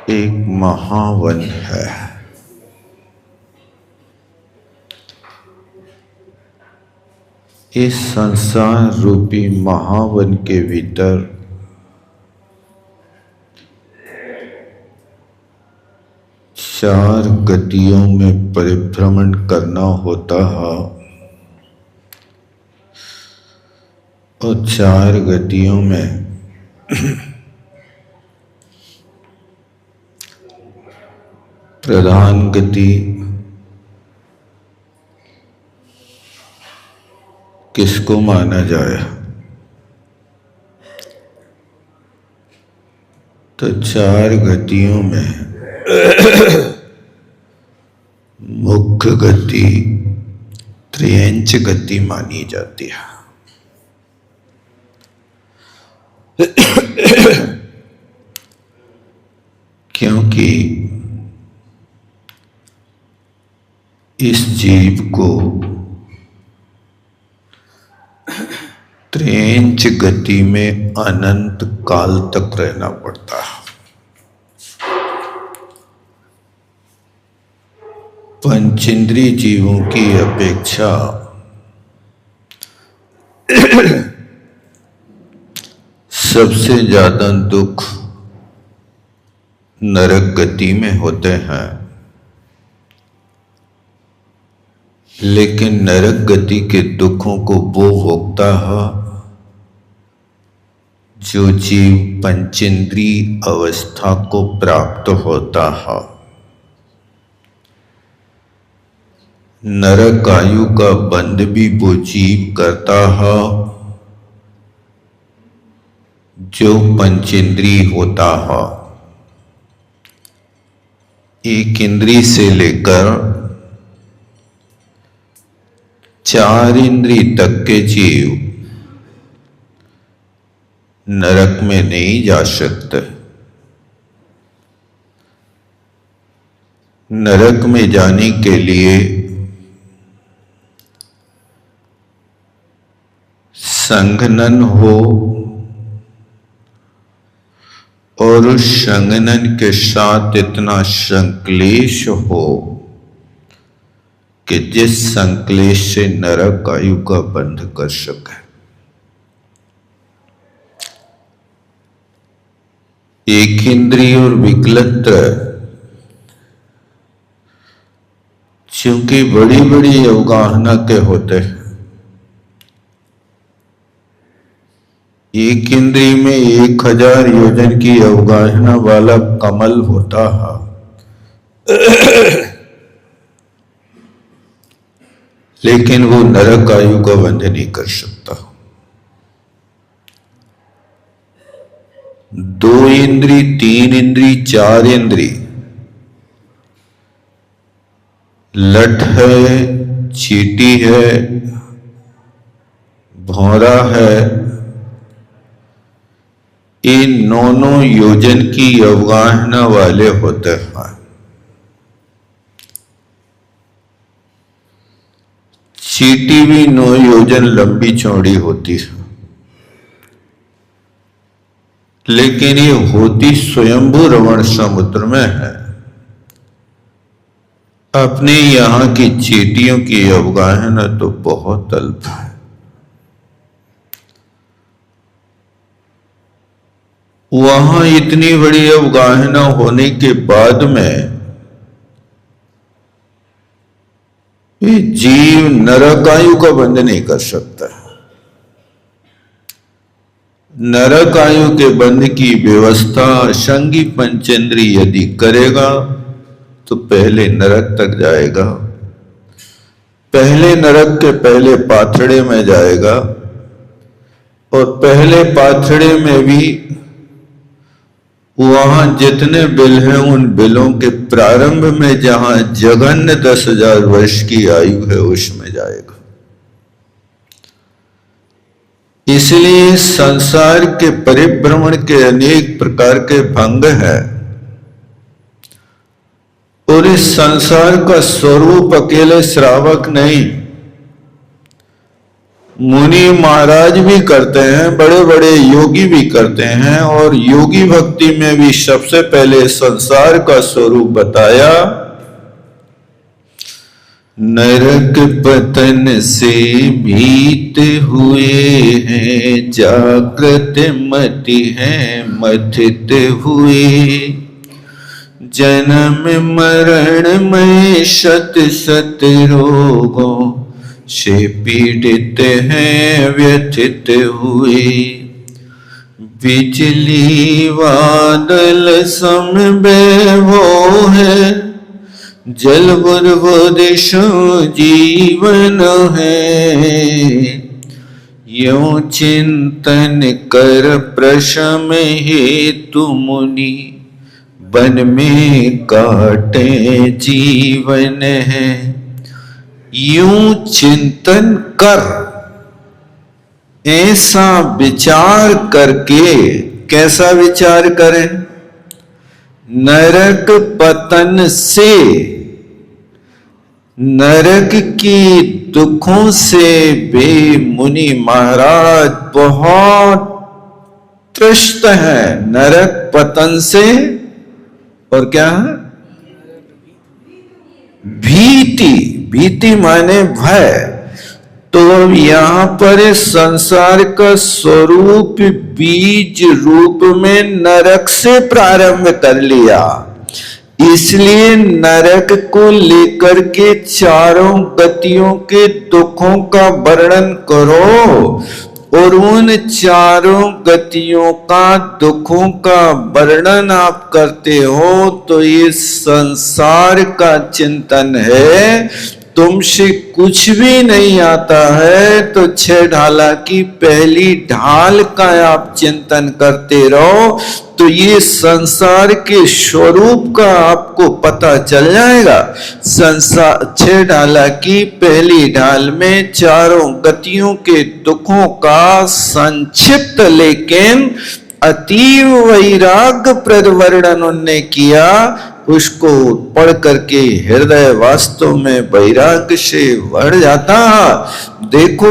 एक महावन है। इस संसार रूपी महावन के भीतर चार गतियों में परिभ्रमण करना होता है और चार गतियों में प्रधान गति किसको माना जाए? तो चार गतियों में मुख्य गति त्रियंच गति मानी जाती है। क्योंकि इस जीव को त्रियंच गति में अनंत काल तक रहना पड़ता है। पंचेंद्रिय जीवों की अपेक्षा सबसे ज्यादा दुख नरक गति में होते हैं, लेकिन नरक गति के दुखों को वो भोगता है जो जीव पंचेंद्रिय अवस्था को प्राप्त होता है। नरक आयु का बंध भी वो जीव करता है जो पंचेंद्रिय होता है। एक इंद्रिय से लेकर चार इंद्रिय तक के जीव नरक में नहीं जा सकते। नरक में जाने के लिए संघनन हो और उस संघनन के साथ इतना संक्लेश हो कि जिस संक्लेश से नरक आयु का बंध कर सके। एक इंद्रिय और विकलत्र चूंकि बड़ी बड़ी अवगाहना के होते हैं। एक इंद्रिय में 1000 योजन की अवगाहना वाला कमल होता है, लेकिन वो नरक आयु का बंध नहीं कर सकता। 2 इंद्रिय, 3 इंद्रिय, 4 इंद्रिय, लठ है, चींटी है, भौरा है, इन 9 योजन की अवगाहना वाले होते हैं। चींटी भी 9 योजन लंबी चौड़ी होती है, लेकिन ये होती स्वयंभू रमण समुद्र में है। अपने यहां की चींटियों की अवगाहना तो बहुत अल्प है। वहां इतनी बड़ी अवगाहना होने के बाद में जीव नरक आयु का बंध नहीं कर सकता। नरक आयु के बंध की व्यवस्था संगी पंचेंद्रिय यदि करेगा तो पहले नरक तक जाएगा, पहले नरक के पहले पाथड़े में जाएगा, और पहले पाथड़े में भी वहां जितने बिल हैं उन बिलों के प्रारंभ में जहां जघन्य 10,000 वर्ष की आयु है उसमें जाएगा। इसलिए संसार के परिभ्रमण के अनेक प्रकार के भंग हैं, और इस संसार का स्वरूप अकेले श्रावक नहीं, मुनि महाराज भी करते हैं, बड़े बड़े योगी भी करते हैं। और योगी भक्ति में भी सबसे पहले संसार का स्वरूप बताया। नरक पतन से भीत हुए हैं, जागृत मति है मथित हुए। जन्म मरण में शत शत रोगों से पीड़ित हैं व्यथित हुए। बिजली बादल सम वैभव है, जल बुर्बुद जीवन है। यों चिंतन कर प्रशम हेतु मुनि, वन में काटे जीवन है। यूं चिंतन कर, ऐसा विचार करके। कैसा विचार करें? नरक पतन से, नरक की दुखों से वे मुनि महाराज बहुत त्रस्त है। नरक पतन से और क्या है? भीति। भीति माने भय। तो यहां पर संसार का स्वरूप बीज रूप में नरक से प्रारंभ कर लिया। इसलिए नरक को लेकर के चारों गतियों के दुखों का वर्णन करो। और उन चारों गतियों का दुखों का वर्णन आप करते हो तो ये संसार का चिंतन है। तुमसे कुछ भी नहीं आता है तो 6 ढाला की पहली ढाल का आप चिंतन करते रहो तो ये संसार के स्वरूप का आपको पता चल जाएगा। संसार 6 ढाला की पहली ढाल में चारों गतियों के दुखों का संक्षिप्त लेकिन अतीव वैराग्य प्रद वर्णन उन्होंने किया। उसको पढ़ करके हृदय वास्तव में वैराग्य से भर जाता। देखो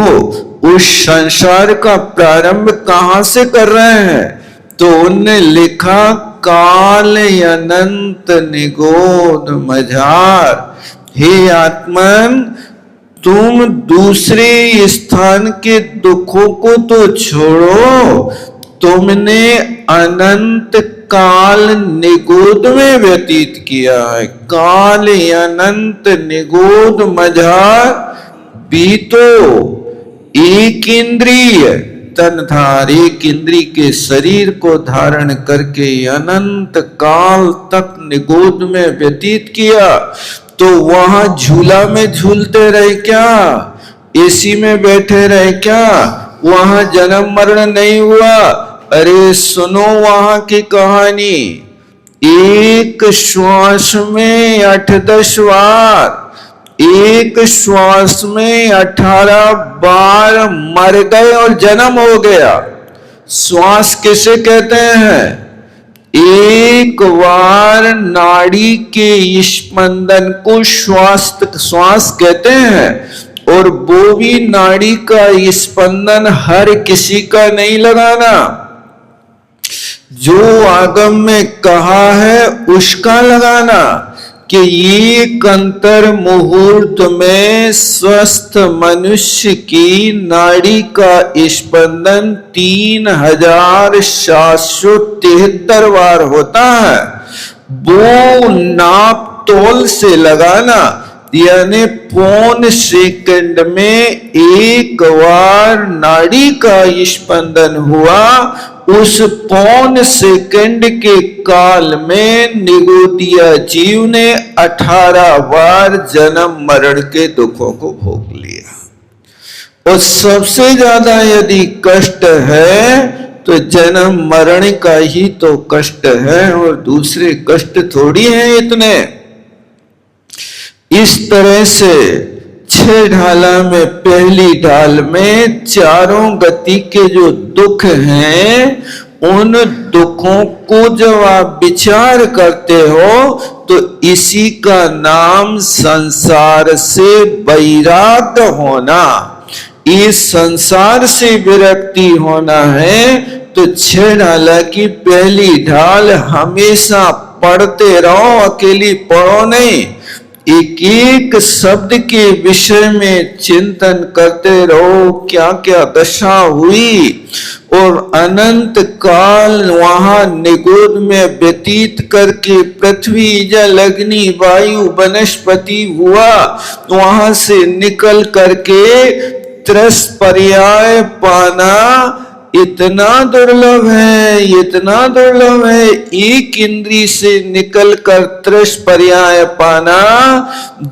उस संसार का प्रारंभ कहां से कर रहे हैं? तो उनने लिखा काल अनंत निगोध मझार। हे आत्मन, तुम दूसरे स्थान के दुखों को तो छोड़ो, तुमने अनंत काल निगोध में व्यतीत किया है। काल अनंत निगोध मझार बीतो। एक इंद्रिय तनधार, एक इंद्रिय के शरीर को धारण करके अनंत काल तक निगोध में व्यतीत किया। तो वहां झूला में झूलते रहे क्या? एसी में बैठे रहे क्या? वहां जन्म मरण नहीं हुआ? अरे सुनो वहां की कहानी। एक श्वास में 8-10 बार, एक श्वास में 18 बार मर गए और जन्म हो गया। श्वास किसे कहते हैं? एक बार नाड़ी के स्पंदन को श्वास कहते हैं। और वो भी नाड़ी का स्पंदन हर किसी का नहीं लगाना। जो आगम में कहा है उसका लगाना कि एक अंतर मुहूर्त में स्वस्थ मनुष्य की नाड़ी का स्पंदन 3773 बार होता है। वो नाप तोल से लगाना, यानी पौन सेकंड में एक बार नाड़ी का स्पंदन हुआ। उस पौन सेकंड के काल में निगोदिया जीव ने 18 बार जन्म मरण के दुखों को भोग लिया। और सबसे ज्यादा यदि कष्ट है तो जन्म मरण का ही तो कष्ट है, और दूसरे कष्ट थोड़ी हैं इतने। इस तरह से 6 ढाला में पहली ढाल में चारों गति के जो दुख हैं, उन दुखों को जब आप विचार करते हो तो इसी का नाम संसार से वैराग्य होना। इस संसार से विरक्ति होना है तो 6 ढाला की पहली ढाल हमेशा पढ़ते रहो, अकेली पढ़ो नहीं। एक एक शब्द के विषय में चिंतन करते रहो, क्या क्या दशा हुई और अनंत काल वहां निगुण में व्यतीत करके पृथ्वी जल अग्नि वायु वनस्पति हुआ, वहां से निकल करके त्रस पर्याय पाना इतना दुर्लभ है, इतना दुर्लभ है। एक इंद्री से निकलकर त्रस पर्याय पाना,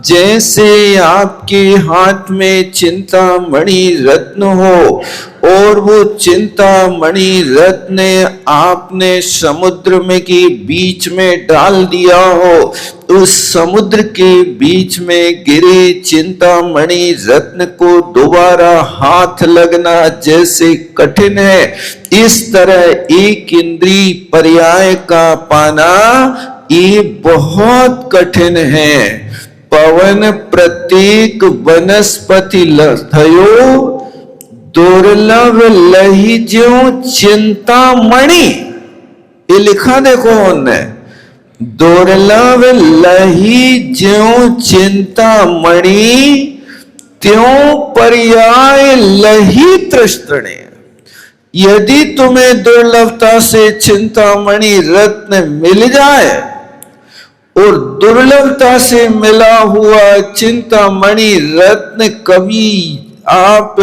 जैसे आपके हाथ में चिंतामणि रत्न हो और वो चिंतामणि रत्न आपने समुद्र में के बीच में डाल दिया हो, उस समुद्र के बीच में गिरे चिंतामणि रत्न को दोबारा हाथ लगना जैसे कठिन है, इस तरह एक इंद्री पर्याय का पाना ये बहुत कठिन है। पवन प्रत्येक वनस्पति लथयो दुर्लभ लही ज्यों चिंतामणि, ये लिखा देखो उन्होंने, दुर्लभ लही ज्यों चिंतामणि त्यों पर्याय लही तृष्णे। यदि तुम्हें दुर्लभता से चिंतामणि रत्न मिल जाए और दुर्लभता से मिला हुआ चिंतामणि रत्न कभी आप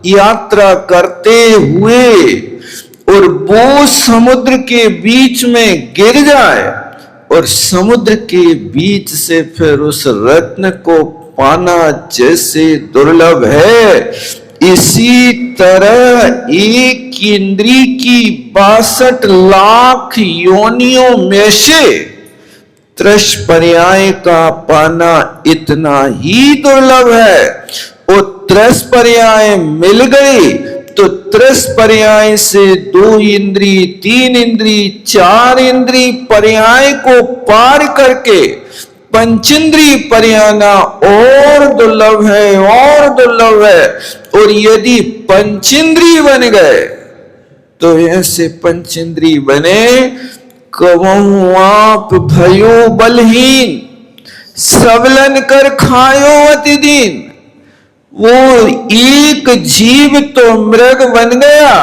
यात्रा करते हुए और वो समुद्र के बीच में गिर जाए और समुद्र के बीच से फिर उस रत्न को पाना जैसे दुर्लभ है, इसी तरह एक इंद्री की 62 लाख योनियों में से त्रस पर्याय का पाना इतना ही दुर्लभ है। और त्रस पर्याय मिल गई तो त्रस पर्याय से 2 इंद्री 3 इंद्री 4 इंद्री पर्याय को पार करके पंचेंद्री पर्याना और दुर्लभ है, और दुर्लभ है। और यदि पंचेंद्री बन गए तो ऐसे पंचेंद्री बने, कहूं आप भयो बलहीन सबलन कर खायो अति दीन। वो एक जीव तो मृग बन गया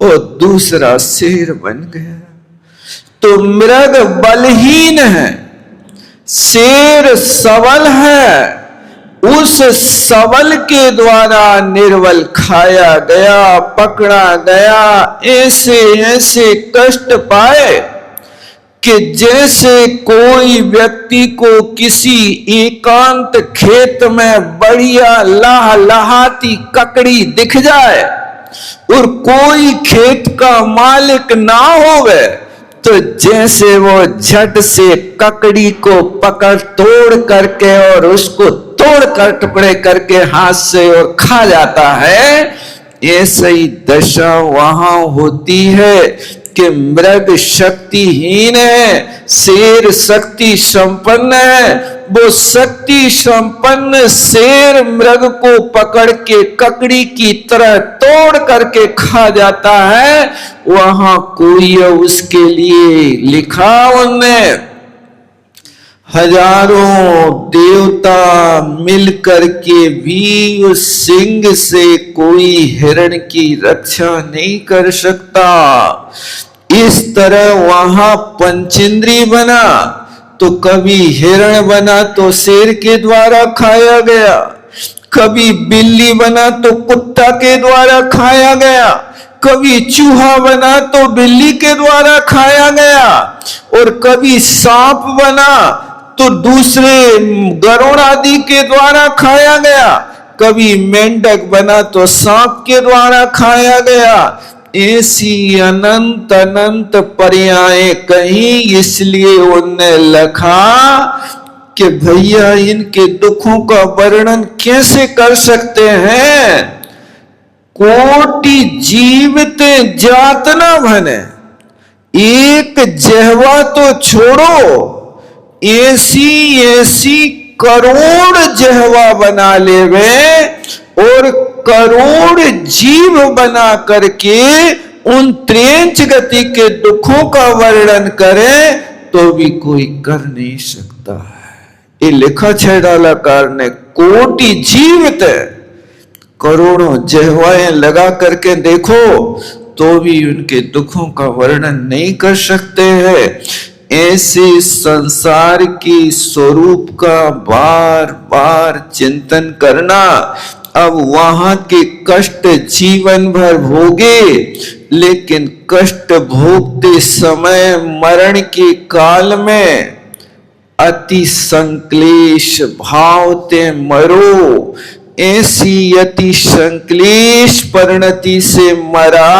और दूसरा शेर बन गया। तो मृग बलहीन है, शेर सबल है, उस सबल के द्वारा निर्बल खाया गया, पकड़ा गया, ऐसे ऐसे कष्ट पाए कि जैसे कोई व्यक्ति को किसी एकांत खेत में बढ़िया लहलहाती ककड़ी दिख जाए और कोई खेत का मालिक ना होवे, तो जैसे वो झट से ककड़ी को पकड़ तोड़ करके और उसको तोड़कर टुकड़े करके हाथ से और खा जाता है, ऐसी ही दशा वहां होती है कि मृग शक्तिहीन है, शेर शक्ति संपन्न है। वो शक्ति संपन्न शेर मृग को पकड़ के ककड़ी की तरह तोड़ करके खा जाता है। वहां कोई उसके लिए लिखा उनने, हजारों देवता मिलकर के भी उस सिंह से कोई हिरण की रक्षा नहीं कर सकता। इस तरह वहां पंचेंद्री बना तो कभी हिरण बना तो शेर के द्वारा खाया गया, कभी बिल्ली बना तो कुत्ता के द्वारा खाया गया, कभी चूहा बना तो बिल्ली के द्वारा खाया गया, और कभी सांप बना तो दूसरे गरुड़ आदि के द्वारा खाया गया, कभी मेंढक बना तो सांप के द्वारा खाया गया। ऐसी अनंत अनंत पर्याय कहीं, इसलिए उनने लिखा कि भैया इनके दुखों का वर्णन कैसे कर सकते हैं। कोटि जीवते जात न भने, एक जहवा तो छोड़ो, ऐसी ऐसी करोड़ जहवा बना लेवे और करोड़ जीव बना करके उन त्रेंच गति के दुखों का वर्णन करें तो भी कोई कर नहीं सकता है। ये लिखा छैडालाकार ने, कोटि जीवित करोड़ों जिह्वाएं लगा करके देखो तो भी उनके दुखों का वर्णन नहीं कर सकते हैं। ऐसे संसार की स्वरूप का बार बार चिंतन करना, अब वहां के कष्ट जीवन भर भोगे, लेकिन कष्ट भोगते समय मरण के काल में अति संक्लेश भाव ते मरो। ऐसी अति संक्लेश परिणति से मरा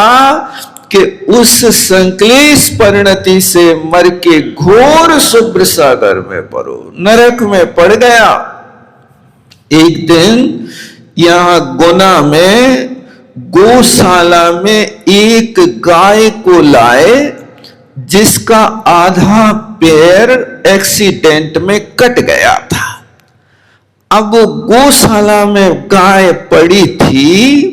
कि उस संक्लेश परिणति से मर के घोर शुभ्र सागर में पड़ो, नरक में पड़ गया। एक दिन यहां गुना में गौशाला में एक गाय को लाए जिसका आधा पैर एक्सीडेंट में कट गया था। अब वो गौशाला में गाय पड़ी थी।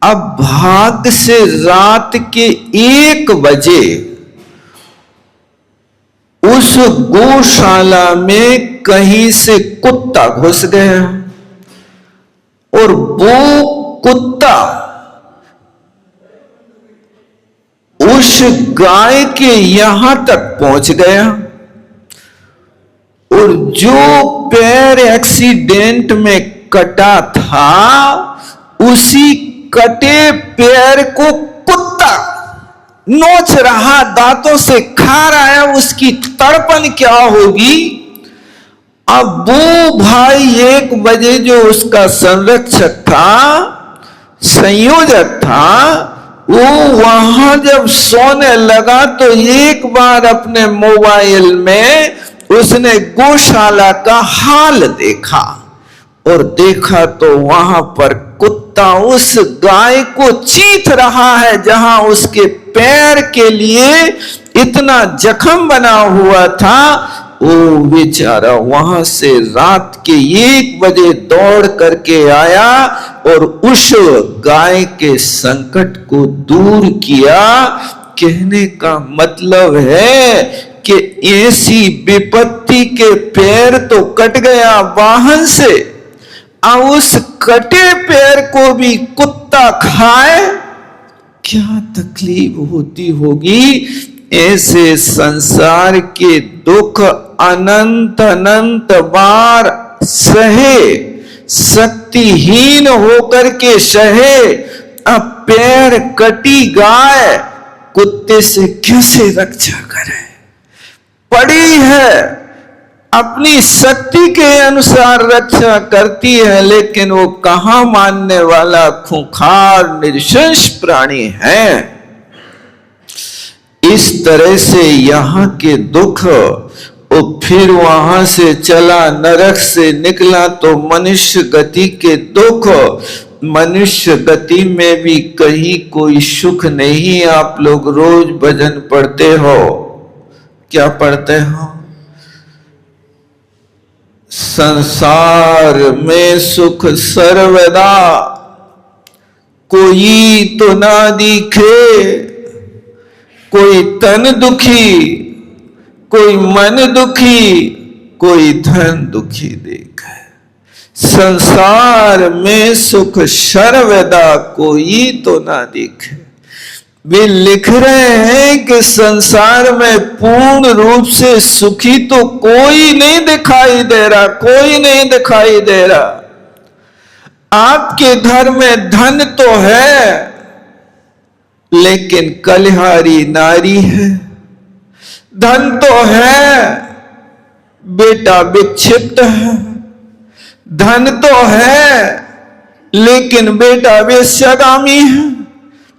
अब भाग से रात के 1 बजे उस गौशाला में कहीं से कुत्ता घुस गया और वो कुत्ता उस गाय के यहां तक पहुंच गया और जो पैर एक्सीडेंट में कटा था उसी कटे पैर को कुत्ता नोच रहा, दांतों से खा रहा है। उसकी तड़पन क्या होगी। अब वो भाई 1 बजे जो उसका संरक्षक था, संयोजक था, वो वहां जब सोने लगा तो एक बार अपने मोबाइल में उसने गौशाला का हाल देखा और देखा तो वहां पर कुत्ता उस गाय को चीथ रहा है जहां उसके पैर के लिए इतना जख्म बना हुआ था। वो बेचारा वहां से रात के 1 बजे दौड़ करके आया और उस गाय के संकट को दूर किया। कहने का मतलब है कि ऐसी विपत्ति के पैर तो कट गया वाहन से, अब उस कटे पैर को भी कुत्ता खाए, क्या तकलीफ होती होगी। ऐसे संसार के दुख अनंत अनंत बार सहे, शक्तिहीन होकर के सहे। अब पैर कटी गाय कुत्ते से कैसे रक्षा करे। पड़ी है, अपनी शक्ति के अनुसार रक्षा करती है, लेकिन वो कहां मानने वाला खूंखार निर्शंस प्राणी है। इस तरह से यहाँ के दुख, और फिर वहां से चला नरक से निकला तो मनुष्य गति के दुख। मनुष्य गति में भी कहीं कोई सुख नहीं। आप लोग रोज भजन पढ़ते हो, क्या पढ़ते हो। संसार में सुख सर्वदा कोई तो ना दिखे, कोई तन दुखी, कोई मन दुखी, कोई धन दुखी देखे। संसार में सुख सर्वदा कोई तो ना दिखे। वे लिख रहे हैं कि संसार में पूर्ण रूप से सुखी तो कोई नहीं दिखाई दे रहा, कोई नहीं दिखाई दे रहा। आपके घर में धन तो है, लेकिन कलहारी नारी है। धन तो है, बेटा विक्षिप्त है। धन तो है, लेकिन बेटा वेश्यागामी है।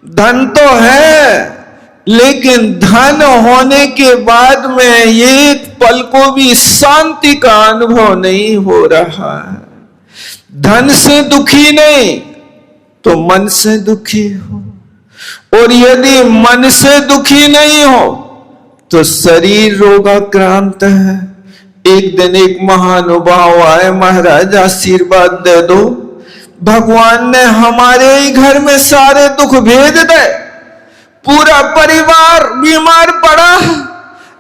धन तो है, लेकिन धन होने के बाद में एक पल को भी शांति का अनुभव नहीं हो रहा है। धन से दुखी नहीं तो मन से दुखी हो, और यदि मन से दुखी नहीं हो तो शरीर रोगाक्रांत है। एक दिन एक महानुभाव आए, महाराज आशीर्वाद दे दो। भगवान ने हमारे ही घर में सारे दुख भेज दे, पूरा परिवार बीमार पड़ा,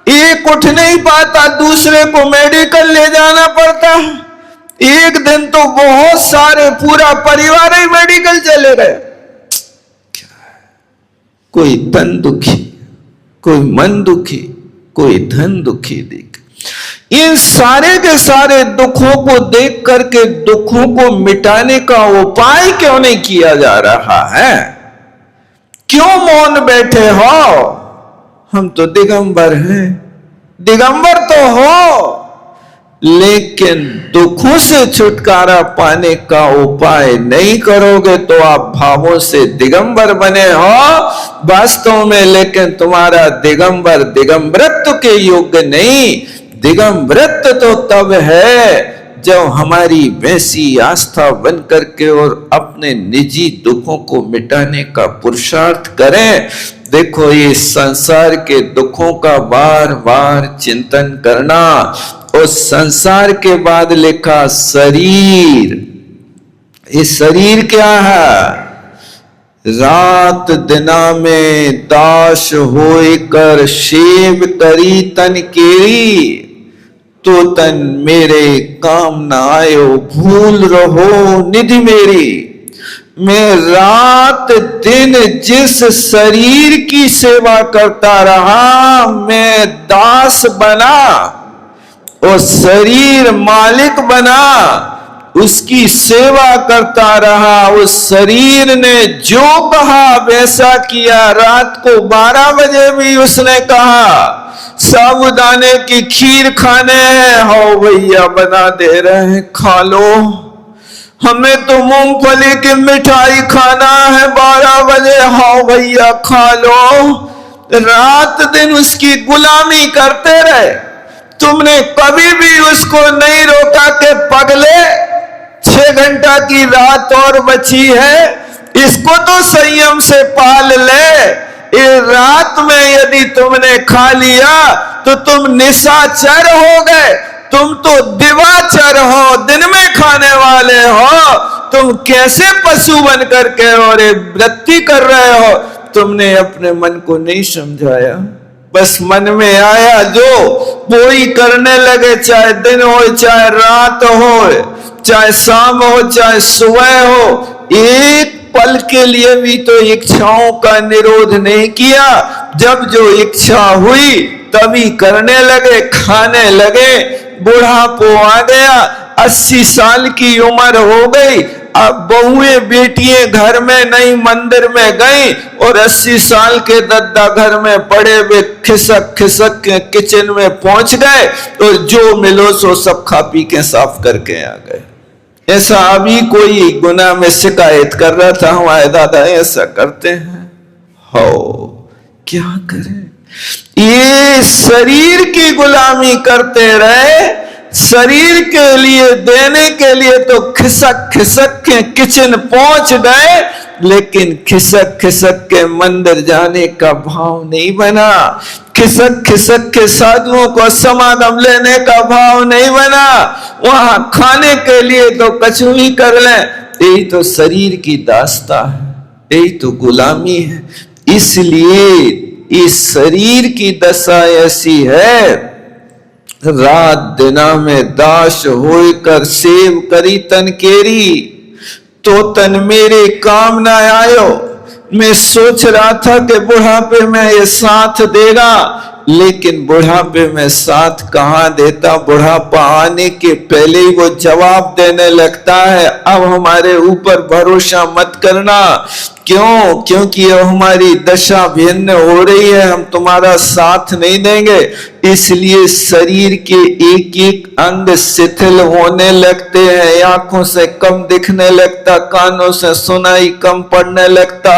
एक उठ नहीं पाता, दूसरे को मेडिकल ले जाना पड़ता, एक दिन तो बहुत सारे पूरा परिवार ही मेडिकल चले गए। कोई तन दुखी, कोई मन दुखी, कोई धन दुखी देख। इन सारे के सारे दुखों को देख करके दुखों को मिटाने का उपाय क्यों नहीं किया जा रहा है? क्यों मौन बैठे हो? हम तो दिगंबर हैं, दिगंबर तो हो, लेकिन दुखों से छुटकारा पाने का उपाय नहीं करोगे तो आप भावों से दिगंबर बने हो वास्तव में, लेकिन तुम्हारा दिगंबर दिगंबरत्व के योग्य नहीं। दिगंबरत्व तो तब है जब हमारी वैसी आस्था बन करके और अपने निजी दुखों को मिटाने का पुरुषार्थ करें। देखो, ये संसार के दुखों का बार बार चिंतन करना, उस संसार के बाद लिखा शरीर। ये शरीर क्या है? रात दिना में दास होय कर सेव करी तन केरी, तो तन मेरे काम न आयो भूल रहो निधि मेरी। मैं रात दिन जिस शरीर की सेवा करता रहा, मैं दास बना, उस शरीर मालिक बना, उसकी सेवा करता रहा। उस शरीर ने जो कहा वैसा किया। रात को 12 बजे भी उसने कहा साबूदाने की खीर खाने हैं, हो भैया बना दे रहे हैं, खा लो। हमें तो मूंगफली की मिठाई खाना है 12 बजे, हो भैया खा लो। रात दिन उसकी गुलामी करते रहे। तुमने कभी भी उसको नहीं रोका कि पगले 6 घंटा की रात और बची है, इसको तो संयम से पाल ले। इस रात में यदि तुमने खा लिया तो तुम निशाचर हो गए, तुम तो दिवाचर हो, दिन में खाने वाले हो। तुम कैसे पशु बन करके और वृत्ति कर रहे हो? तुमने अपने मन को नहीं समझाया, बस मन में आया जो वो ही करने लगे, चाहे दिन हो, चाहे रात हो, चाहे शाम हो, चाहे सुबह हो। एक पल के लिए भी तो इच्छाओं का निरोध नहीं किया। जब जो इच्छा हुई तभी करने लगे, खाने लगे। बुढ़ापो आ गया, 80 साल की उम्र हो गई। अब बहुएं बेटियां घर में नहीं मंदिर में गई और 80 साल के दद्दा घर में पड़े हुए खिसक खिसक के किचन में पहुंच गए और जो मिलो सो सब खा पी के साफ करके आ गए। ऐसा अभी कोई गुनाह में शिकायत कर रहा था, हमारे दादा ऐसा करते हैं। हो क्या करें? ये शरीर की गुलामी करते रहे, शरीर के लिए देने के लिए तो खिसक खिसक के किचन पहुंच गए, लेकिन खिसक खिसक के मंदिर जाने का भाव नहीं बना। खिसक खिसक के साधुओं को समागम लेने का भाव नहीं बना। वहां खाने के लिए तो कछु भी कर ले। यही तो शरीर की दास्ता है, यही तो गुलामी है। इसलिए इस शरीर की दशा ऐसी है, रात दिना में दास होय कर सेव करी तन केरी, तो तन मेरे काम न आयो। मैं सोच रहा था कि बुढ़ापे में ये साथ देगा, लेकिन बुढ़ापे में साथ कहाँ देता। बुढ़ापा आने के पहले ही वो जवाब देने लगता है, अब हमारे ऊपर भरोसा मत करना। क्यों? क्योंकि अब हमारी दशा भिन्न हो रही है, हम तुम्हारा साथ नहीं देंगे। इसलिए शरीर के एक एक अंग शिथिल होने लगते हैं, आंखों से कम दिखने लगता, कानों से सुनाई कम पड़ने लगता,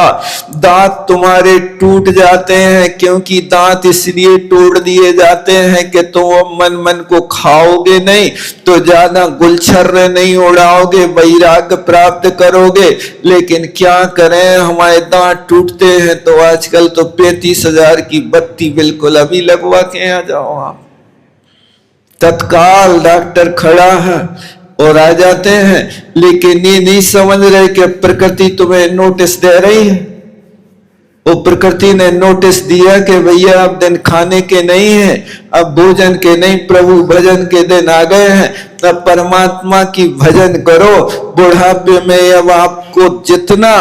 दांत तुम्हारे टूट जाते हैं। क्योंकि दांत इसलिए तोड़ दिए जाते हैं कि तुम मन मन को खाओगे नहीं, तो ज्यादा गुलछर्रे नहीं उड़ाओगे, वैराग्य प्राप्त करोगे। लेकिन क्या करें, हमारे दांत टूटते हैं तो आजकल तो 35,000 की बत्ती बिल्कुल अभी लगवा के आ जाओ आप। तत्काल डॉक्टर खड़ा है, और आ जाते हैं, लेकिन ये नहीं समझ रहे कि प्रकृति तुम्हें नोटिस दे रही है। वो प्रकृति ने नोटिस दिया कि भैया अब दिन खाने के नहीं है, अब भोजन के नहीं, प्रभु भजन के दिन आ गए हैं, तब परमात्मा की भजन करो। बुढ़ापे में अब आपको जितना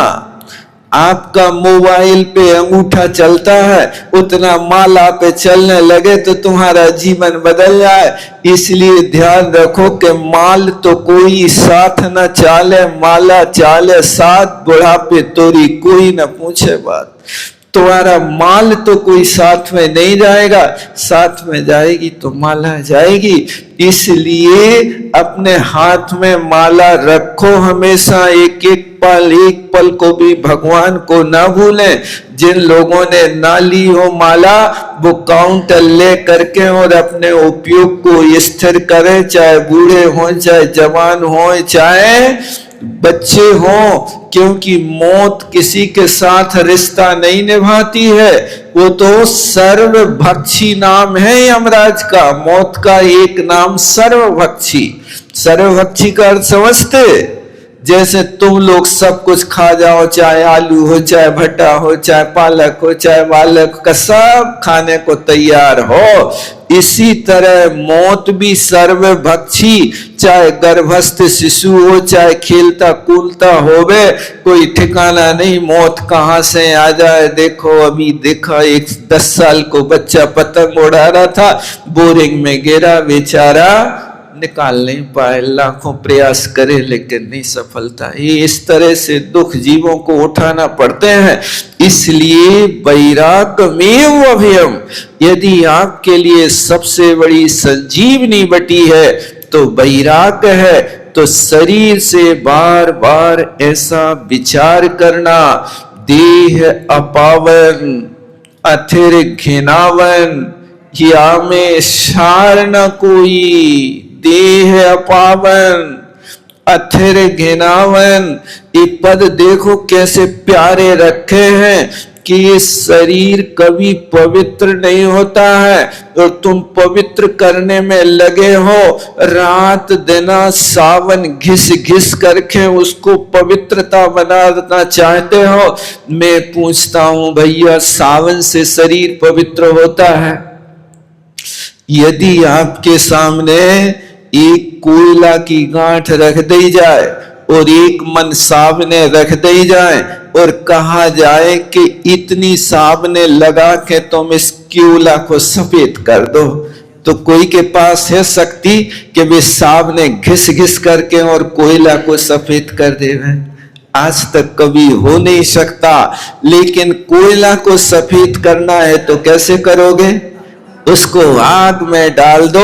आपका मोबाइल पे अंगूठा चलता है उतना माला पे चलने लगे तो तुम्हारा जीवन बदल जाए। इसलिए ध्यान रखो कि माल तो कोई साथ न चाले, माला चाले साथ, बुढ़ापे तोरी कोई न पूछे बात। तुम्हारा माल तो कोई साथ में नहीं जाएगा, साथ में जाएगी तो माला जाएगी। इसलिए अपने हाथ में माला रखो हमेशा, एक एक पल को भी भगवान को ना भूलें। जिन लोगों ने ना ली हो माला, वो काउंटर ले करके और अपने उपयोग को स्थिर करें, चाहे बूढ़े हो, चाहे जवान हो, चाहे बच्चे हो, क्योंकि मौत किसी के साथ रिश्ता नहीं निभाती है। वो तो सर्वभक्षी नाम है यमराज का, मौत का एक नाम सर्वभक्षी। सर्वभक्षी का अर्थ समझते? जैसे तुम लोग सब कुछ खा जाओ, चाहे आलू हो, चाहे भट्टा हो, चाहे पालक हो, चाहे पालक का, सब खाने को तैयार हो। इसी तरह मौत भी सर्वभक्षी, चाहे गर्भस्थ शिशु हो, चाहे खेलता कूदता होवे, कोई ठिकाना नहीं मौत कहां से आ जाए। देखो अभी देखा, एक 10 साल को बच्चा पतंग उड़ा रहा था, बोरिंग में गिरा, बेचारा निकाल नहीं पाए, लाखों प्रयास करे लेकिन नहीं सफलता। ये इस तरह से दुख जीवों को उठाना पड़ते हैं। इसलिए वैराग्यमेव अभयम, यदि आपके लिए सबसे बड़ी संजीवनी बटी है तो वैराग्य है। तो शरीर से बार बार ऐसा विचार करना, देह अपावन अथिर घिनावन, या में सार न कोई, देह अपावन अथिर घिनावन। ये पद देखो कैसे प्यारे रखे हैं कि ये शरीर कभी पवित्र नहीं होता है और तुम पवित्र करने में लगे हो। रात दिन सावन घिस घिस करके उसको पवित्रता बनाना चाहते हो। मैं पूछता हूं भैया, सावन से शरीर पवित्र होता है? यदि आपके सामने एक कोयला की गांठ रख दी जाए और एक मन सामने रख दी जाए और कहा जाए कि इतनी सामने लगा के तुम इस कोयला को सफेद कर दो, तो कोई के पास है शक्ति कि वे सामने घिस घिस करके और कोयला को सफेद कर देवे? आज तक कभी हो नहीं सकता। लेकिन कोयला को सफेद करना है तो कैसे करोगे? उसको आग में डाल दो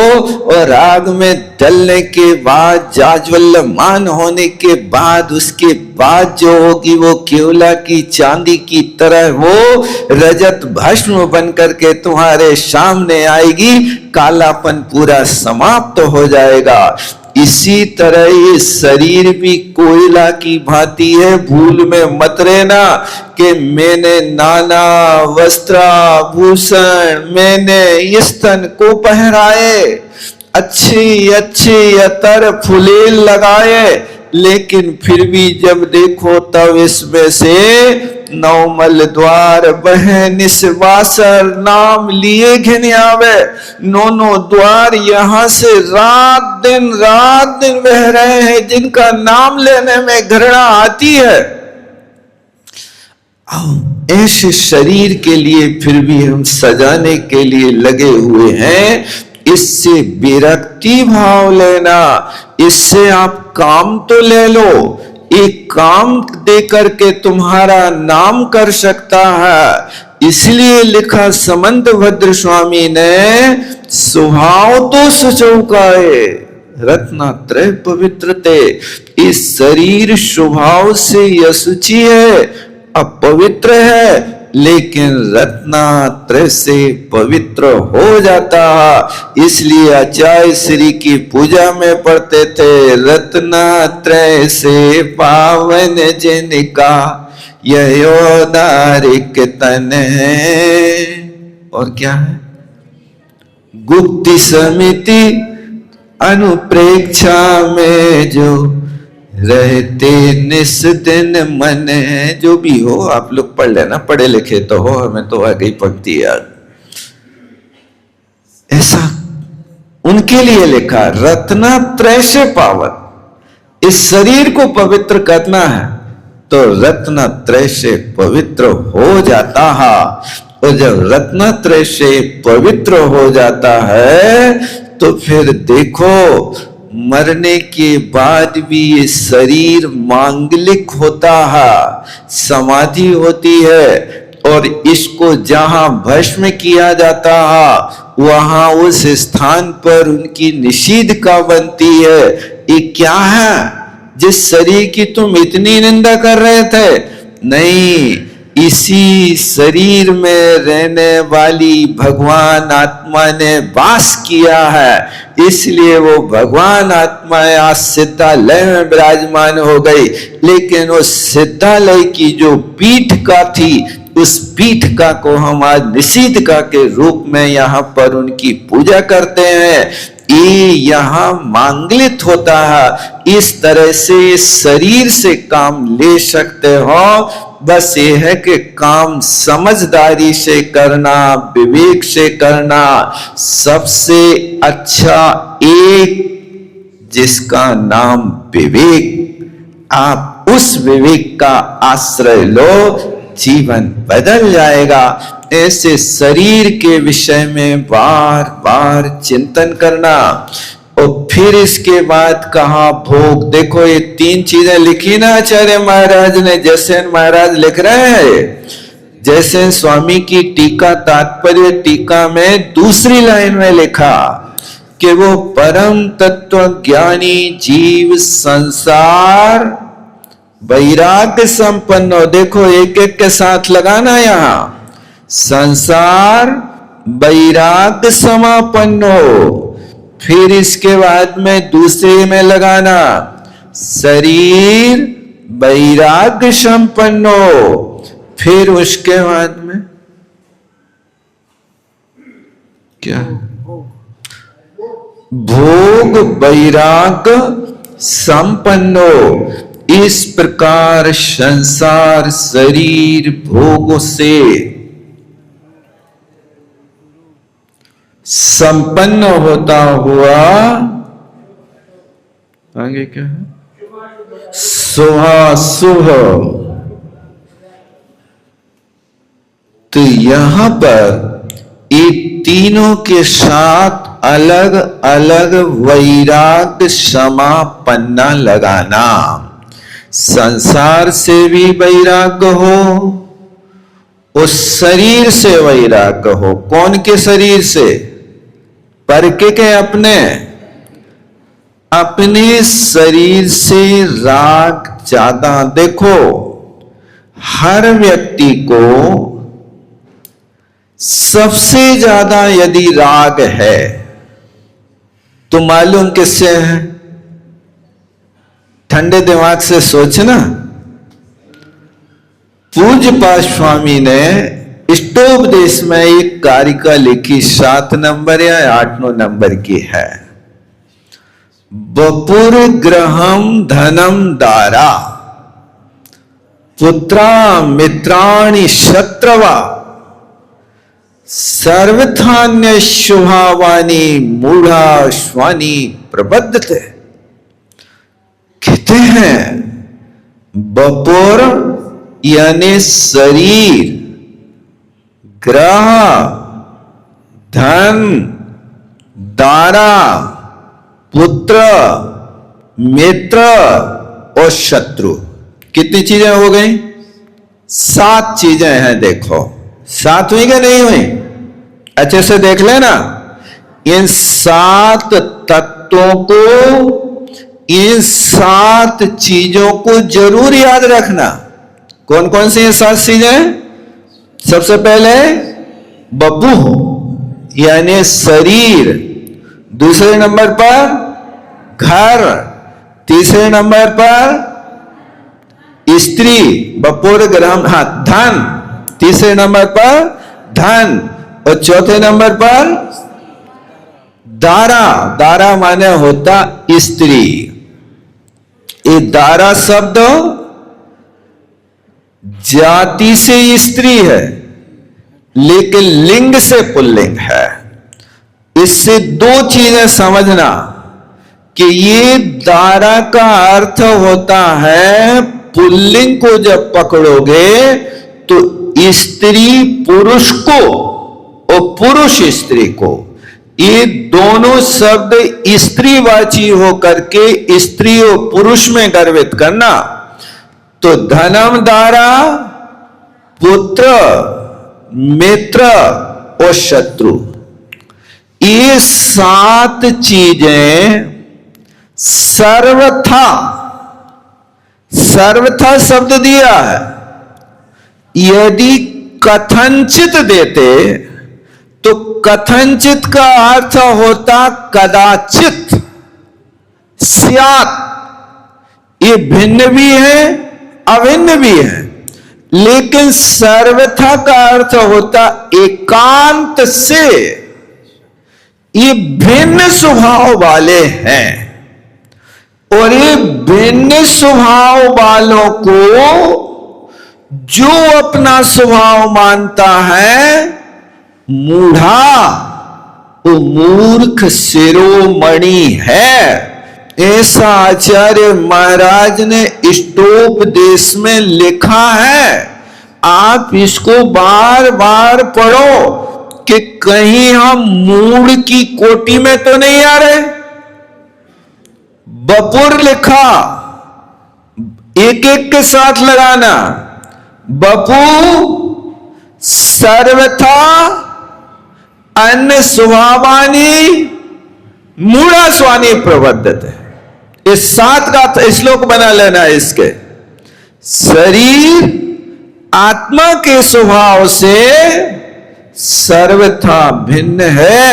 और आग में डलने के बाद, जाज्वल्यमान होने के बाद, उसके बाद जो होगी वो कोयला की चांदी की तरह वो रजत भस्म बन करके तुम्हारे सामने आएगी, कालापन पूरा समाप्त हो जाएगा। इसी तरह ये शरीर भी कोयला की भांति है। भूल में मत रहना कि मैंने नाना वस्त्राभूषण, मैंने स्तन को पहराए, अच्छी अच्छी अतर फुलेल लगाए, लेकिन फिर भी जब देखो तब इसमें से नौमल द्वार बह निस्वासर, नाम लिए घिन आवे। नौनो द्वार यहाँ से रात दिन बह रहे हैं, जिनका नाम लेने में घृणा आती है। ऐसे शरीर के लिए फिर भी हम सजाने के लिए लगे हुए हैं। इससे विरक्ति भाव लेना, इससे आप काम तो ले लो, एक काम दे करके तुम्हारा नाम कर सकता है। इसलिए लिखा समंत भद्र स्वामी ने, स्वभाव तो सुचौकाए रत्नात्रय पवित्रते। इस शरीर स्वभाव से असुचि है, अपवित्र है, लेकिन रत्नात्रय से पवित्र हो जाता। इसलिए आचार्य श्री की पूजा में पढ़ते थे, रत्नात्रय से पावन जिनका यह नारिक तन है। और क्या है? गुप्ति समिति अनुप्रेक्षा में जो रहते निस दिन मन है। जो भी हो आप लोग पढ़ लेना, पढ़े लिखे तो हो, हमें तो आ गई पंक्ति याद। ऐसा उनके लिए लिखा, रत्नत्रय से पावन। इस शरीर को पवित्र करना है तो रत्नत्रय से पवित्र हो जाता है। और जब रत्नत्रय से पवित्र हो जाता है तो फिर देखो मरने के बाद भी ये शरीर मांगलिक होता है, समाधि होती है। और इसको जहां भस्म किया जाता है वहां उस स्थान पर उनकी निषेधिका बनती है। ये क्या है जिस शरीर की तुम इतनी निंदा कर रहे थे? नहीं, इसी शरीर में रहने वाली भगवान आत्मा ने वास किया है, इसलिए वो भगवान आत्मा आज सिद्धालय में विराजमान हो गई। लेकिन उस सिद्धालय की जो पीठिका थी, उस पीठिका को हम आज निषेधिका के रूप में यहाँ पर उनकी पूजा करते हैं। ये यहाँ मांगलिक होता है। इस तरह से शरीर से काम ले सकते हो, बस ये है कि काम समझदारी से करना, विवेक से करना। सबसे अच्छा एक जिसका नाम विवेक, आप उस विवेक का आश्रय लो, जीवन बदल जाएगा। ऐसे शरीर के विषय में बार बार चिंतन करना। और फिर इसके बाद कहा भोग। देखो ये तीन चीजें लिखी ना आचार्य महाराज ने, जैसे महाराज लिख रहे हैं। जैसे स्वामी की टीका तात्पर्य टीका में दूसरी लाइन में लिखा कि वो परम तत्व ज्ञानी जीव संसार वैराग्य संपन्न हो। देखो एक एक के साथ लगाना, यहां संसार वैराग्य समापन्न हो। फिर इसके बाद में दूसरे में लगाना शरीर वैराग्य संपन्न हो। फिर उसके बाद में क्या? भोग वैराग्य संपन्न हो। इस प्रकार संसार शरीर भोग से संपन्न होता हुआ आगे क्या है? शुभाशुभ। तो यहां पर ये तीनों के साथ अलग अलग वैराग्य समापन्ना लगाना। संसार से भी वैराग्य हो, उस शरीर से वैराग्य हो। कौन के शरीर से? पर के अपने अपने शरीर से राग ज्यादा। देखो हर व्यक्ति को सबसे ज्यादा यदि राग है तो मालूम किससे है? ठंडे दिमाग से सोचना। पूज्यपाद स्वामी ने इष्टोपदेश में एक कारिका लिखी, 7 नंबर या 8 नंबर की है। वपुर ग्रहम धनम दारा पुत्रा मित्राणि शत्रवा सर्वथान्य शुभावानी मूढ़ा स्वानी प्रबद्धते। कहते हैं वपुर यानी शरीर, ग्रह, धन, दारा, पुत्र, मित्र और शत्रु। कितनी चीजें हो गई? 7 चीजें हैं। देखो 7 हुई क्या नहीं हुई? अच्छे से देख लेना। इन 7 तत्वों को, इन 7 चीजों को जरूर याद रखना। कौन कौन सी ये 7 चीजें? सबसे पहले बपू यानी शरीर, दूसरे नंबर पर घर, तीसरे नंबर पर स्त्री, बपुर ग्रह, धन, तीसरे नंबर पर धन, और चौथे नंबर पर दारा, दारा माने होता स्त्री। ये दारा शब्द जाति से स्त्री है, लेकिन लिंग से पुल्लिंग है। इससे दो चीजें समझना कि ये दारा का अर्थ होता है, पुल्लिंग को जब पकड़ोगे तो स्त्री पुरुष को और पुरुष स्त्री को, ये दोनों शब्द स्त्रीवाची होकर के स्त्री और पुरुष में गर्वित करना। तो धनम दारा, पुत्र, मित्र और शत्रु, ये 7 चीजें सर्वथा, सर्वथा शब्द दिया है। यदि कथनचित देते तो कथनचित का अर्थ होता कदाचित, स्यात्। ये भिन्न भी है अभिन्न भी है, लेकिन सर्वथा का अर्थ होता एकांत से। ये भिन्न स्वभाव वाले हैं, और ये भिन्न स्वभाव वालों को जो अपना स्वभाव मानता है मूढ़ा, वो मूर्ख शिरोमणि है। ऐसा आचार्य महाराज ने इष्टोपदेश में लिखा है। आप इसको बार बार पढ़ो कि कहीं हम मूढ़ की कोटि में तो नहीं आ रहे। बपुर लिखा, एक एक के साथ लगाना। बपू सर्वथा अन्य स्वभावानी मूढ़ा स्वानी प्रबद्धते। इस 7 का श्लोक बना लेना है। इसके शरीर आत्मा के स्वभाव से सर्वथा भिन्न है।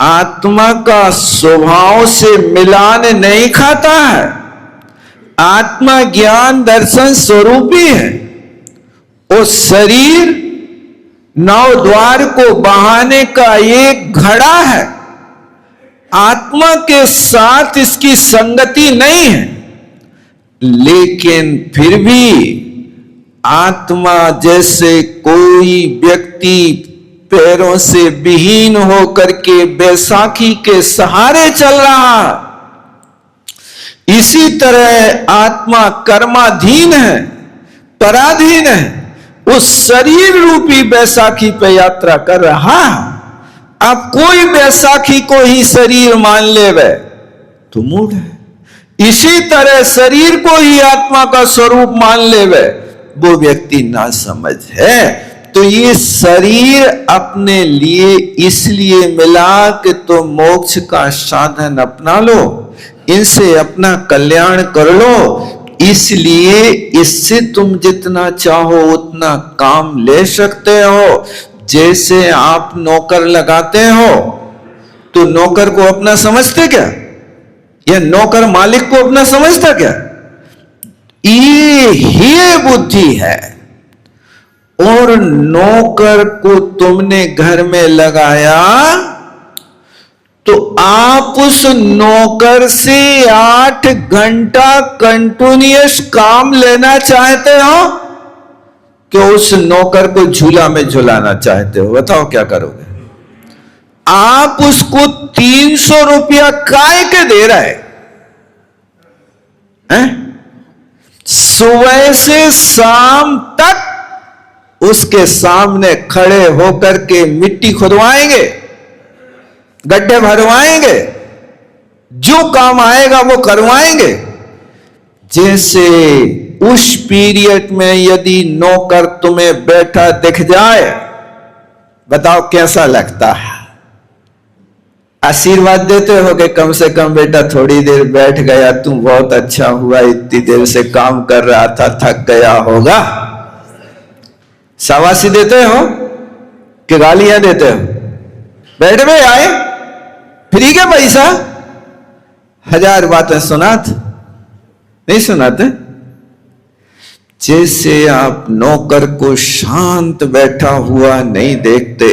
आत्मा का स्वभाव से मिलान नहीं खाता है। आत्मा ज्ञान दर्शन स्वरूप ही है। और शरीर नौ द्वार को बहाने का एक घड़ा है। आत्मा के साथ इसकी संगति नहीं है, लेकिन फिर भी आत्मा जैसे कोई व्यक्ति पैरों से विहीन होकर के बैसाखी के सहारे चल रहा है, इसी तरह आत्मा कर्माधीन है, पराधीन है। उस शरीर रूपी बैसाखी पे यात्रा कर रहा है। अब कोई बैसाखी को ही शरीर मान ले वे तो मूढ़ है। इसी तरह शरीर को ही आत्मा का स्वरूप मान ले वे वो व्यक्ति ना समझ है। तो ये शरीर अपने लिए इसलिए मिला कि तो मोक्ष का साधन अपना लो, इनसे अपना कल्याण कर लो। इसलिए इससे तुम जितना चाहो उतना काम ले सकते हो। जैसे आप नौकर लगाते हो तो नौकर को अपना समझते क्या, या नौकर मालिक को अपना समझता क्या? ये ही बुद्धि है। और नौकर को तुमने घर में लगाया तो आप उस नौकर से 8 घंटा कंटिन्यूअस काम लेना चाहते हो कि उस नौकर को झूला में झुलाना चाहते हो? बताओ क्या करोगे? आप उसको 300 रुपया काय के दे रहे हैं? सुबह से शाम तक उसके सामने खड़े होकर के मिट्टी खुदवाएंगे, गड्ढे भरवाएंगे, जो काम आएगा वो करवाएंगे। जैसे उस पीरियड में यदि नौकर तुम्हें बैठा दिख जाए, बताओ कैसा लगता है? आशीर्वाद देते हो कि कम से कम बेटा थोड़ी देर बैठ गया, तू बहुत अच्छा हुआ, इतनी देर से काम कर रहा था, थक गया होगा। शाबाशी देते हो कि गालियां देते हो? बैठ में आए, फ्री के पैसा, 1000 बातें सुनाते नहीं सुनाते? जैसे आप नौकर को शांत बैठा हुआ नहीं देखते,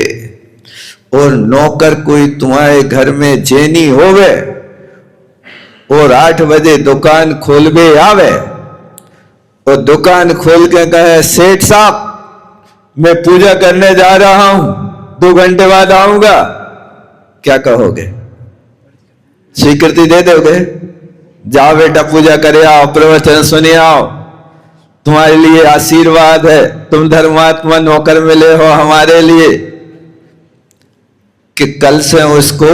और नौकर कोई तुम्हारे घर में जेनी होवे और 8 बजे दुकान खोलवे आवे और दुकान खोल के कहे सेठ साहब मैं पूजा करने जा रहा हूं, 2 घंटे बाद आऊंगा, क्या कहोगे? स्वीकृति दे दोगे? जाओ बेटा पूजा करे आओ, प्रवचन सुने आओ, तुम्हारे लिए आशीर्वाद है, तुम धर्मात्मा नौकर मिले हो हमारे लिए, कि कल से उसको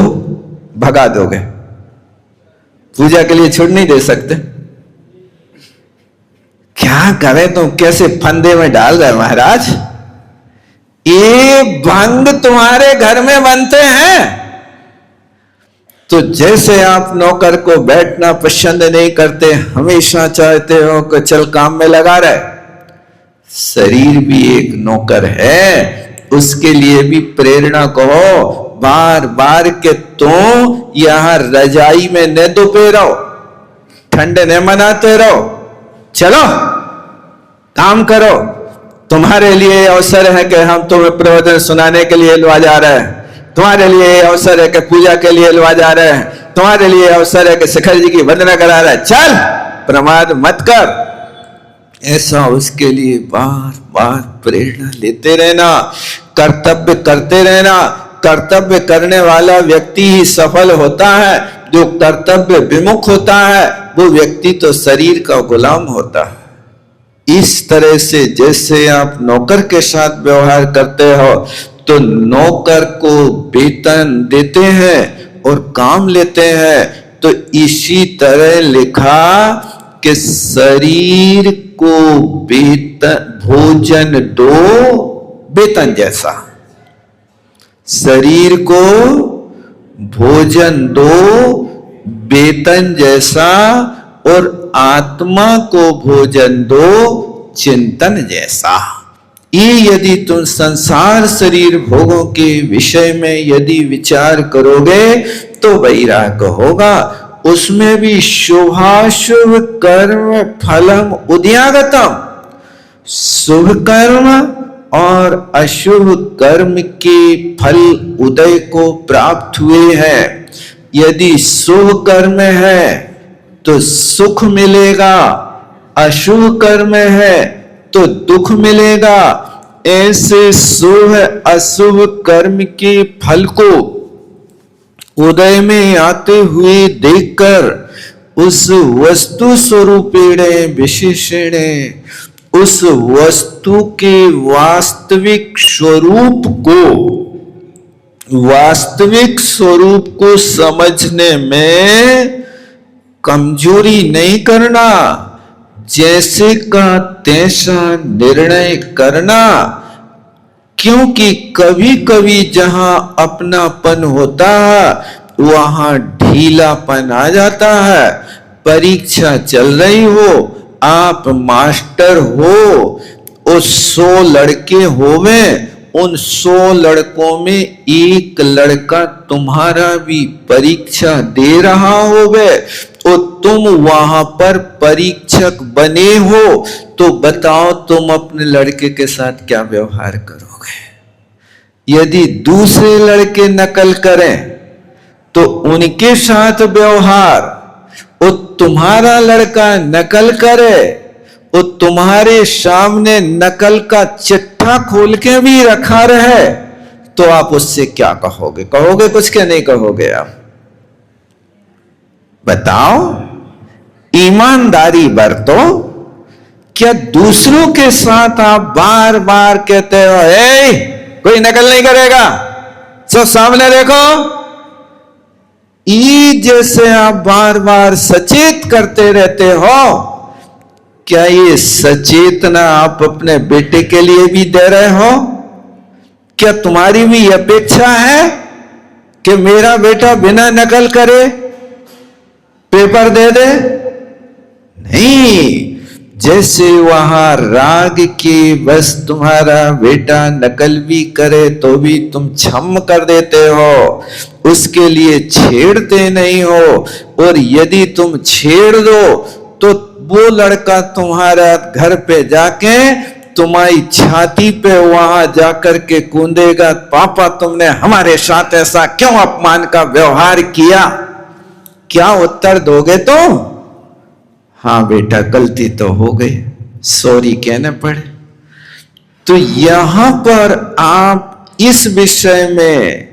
भगा दोगे? पूजा के लिए छुट नहीं दे सकते? क्या करें, तुम कैसे फंदे में डाल रहे महाराज? ये भंग तुम्हारे घर में बनते हैं। तो जैसे आप नौकर को बैठना पसंद नहीं करते, हमेशा चाहते हो कि चल काम में लगा रहे, शरीर भी एक नौकर है, उसके लिए भी प्रेरणा कहो बार बार के तो यहां रजाई में न दुबे रहो, ठंड न मनाते रहो, चलो काम करो। तुम्हारे लिए अवसर है कि हम तुम्हें प्रवचन सुनाने के लिए लवा जा रहे हैं, तुम्हारे लिए अवसर है कि पूजा के लिए लवा जा रहे हैं, तुम्हारे लिए अवसर है कि शिखर जी की वंदना करा रहे हैं, चल प्रमाद मत कर। ऐसा उसके लिए बार बार प्रेरणा लेते रहना, कर्तव्य करते रहना। कर्तव्य करने वाला व्यक्ति ही सफल होता है, जो कर्तव्य विमुख होता है वो व्यक्ति तो शरीर का गुलाम होता है। इस तरह से जैसे आप नौकर के साथ व्यवहार करते हो तो नौकर को वेतन देते हैं और काम लेते हैं, तो इसी तरह लिखा कि शरीर को वेतन भोजन दो वेतन जैसा, शरीर को भोजन दो वेतन जैसा और आत्मा को भोजन दो चिंतन जैसा। ये यदि तुम संसार शरीर भोगों के विषय में यदि विचार करोगे तो वैराग्य होगा। उसमें भी शुभाशुभ कर्म फलम उद्यागतम, शुभ कर्म और अशुभ कर्म के फल उदय को प्राप्त हुए हैं। यदि शुभ कर्म है तो सुख मिलेगा, अशुभ कर्म है तो दुख मिलेगा। ऐसे शुभ अशुभ कर्म के फल को उदय में आते हुए देखकर उस वस्तु स्वरूपेण विशेषण, उस वस्तु के वास्तविक स्वरूप को समझने में कमजोरी नहीं करना, जैसे का तैसा निर्णय करना। क्योंकि कभी कभी जहां अपनापन होता है वहां ढीलापन आ जाता है। परीक्षा चल रही हो, आप मास्टर हो, उस 100 लड़के होवे, उन 100 लड़कों में एक लड़का तुम्हारा भी परीक्षा दे रहा होवे तो तुम वहां पर परीक्षक बने हो, तो बताओ तुम अपने लड़के के साथ क्या व्यवहार करोगे? यदि दूसरे लड़के नकल करें तो उनके साथ व्यवहार, वो तुम्हारा लड़का नकल करे, वो तुम्हारे सामने नकल का चिट्ठा खोल के भी रखा रहे, तो आप उससे क्या कहोगे? कहोगे कुछ क्या नहीं कहोगे? आप बताओ, ईमानदारी बरतो। क्या दूसरों के साथ आप बार बार कहते हो ए कोई नकल नहीं करेगा, सब सामने देखो? ये जैसे आप बार बार सचेत करते रहते हो, क्या ये सचेतना आप अपने बेटे के लिए भी दे रहे हो? क्या तुम्हारी भी अपेक्षा है कि मेरा बेटा बिना नकल करे पेपर दे दे? नहीं। जैसे वहां राग के बस तुम्हारा बेटा नकल भी करे तो भी तुम क्षम कर देते हो, उसके लिए छेड़ते नहीं हो, और यदि तुम छेड़ दो तो वो लड़का तुम्हारा घर पे जाके तुम्हारी छाती पे वहां जाकर के कूदेगा, पापा तुमने हमारे साथ ऐसा क्यों अपमान का व्यवहार किया? क्या उत्तर दोगे तुम? हाँ बेटा गलती तो हो गई, सॉरी कहने पड़े। तो यहां पर आप इस विषय में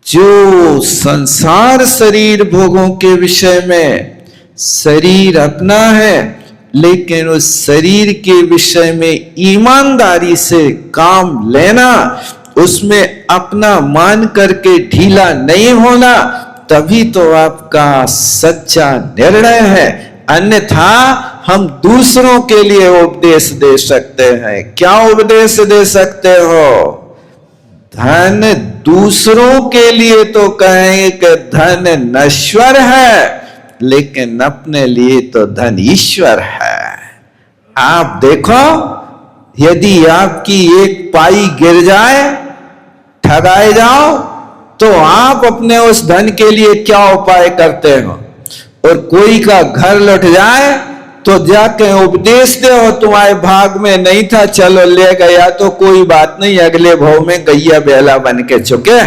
जो संसार शरीर भोगों के विषय में, शरीर अपना है लेकिन उस शरीर के विषय में ईमानदारी से काम लेना, उसमें अपना मान करके ढीला नहीं होना, तभी तो आपका सच्चा निर्णय है। अन्यथा हम दूसरों के लिए उपदेश दे सकते हैं। क्या उपदेश दे सकते हो? धन दूसरों के लिए तो कहेंगे कि धन नश्वर है, लेकिन अपने लिए तो धन ईश्वर है। आप देखो, यदि आपकी एक पाई गिर जाए, ठगाए जाओ, तो आप अपने उस धन के लिए क्या उपाय करते हो? और कोई का घर लुट जाए तो जाके उपदेश दे, हो तुम्हारे भाग में नहीं था, चलो ले गया तो कोई बात नहीं, अगले भाव में गैया बेला बन के चुके।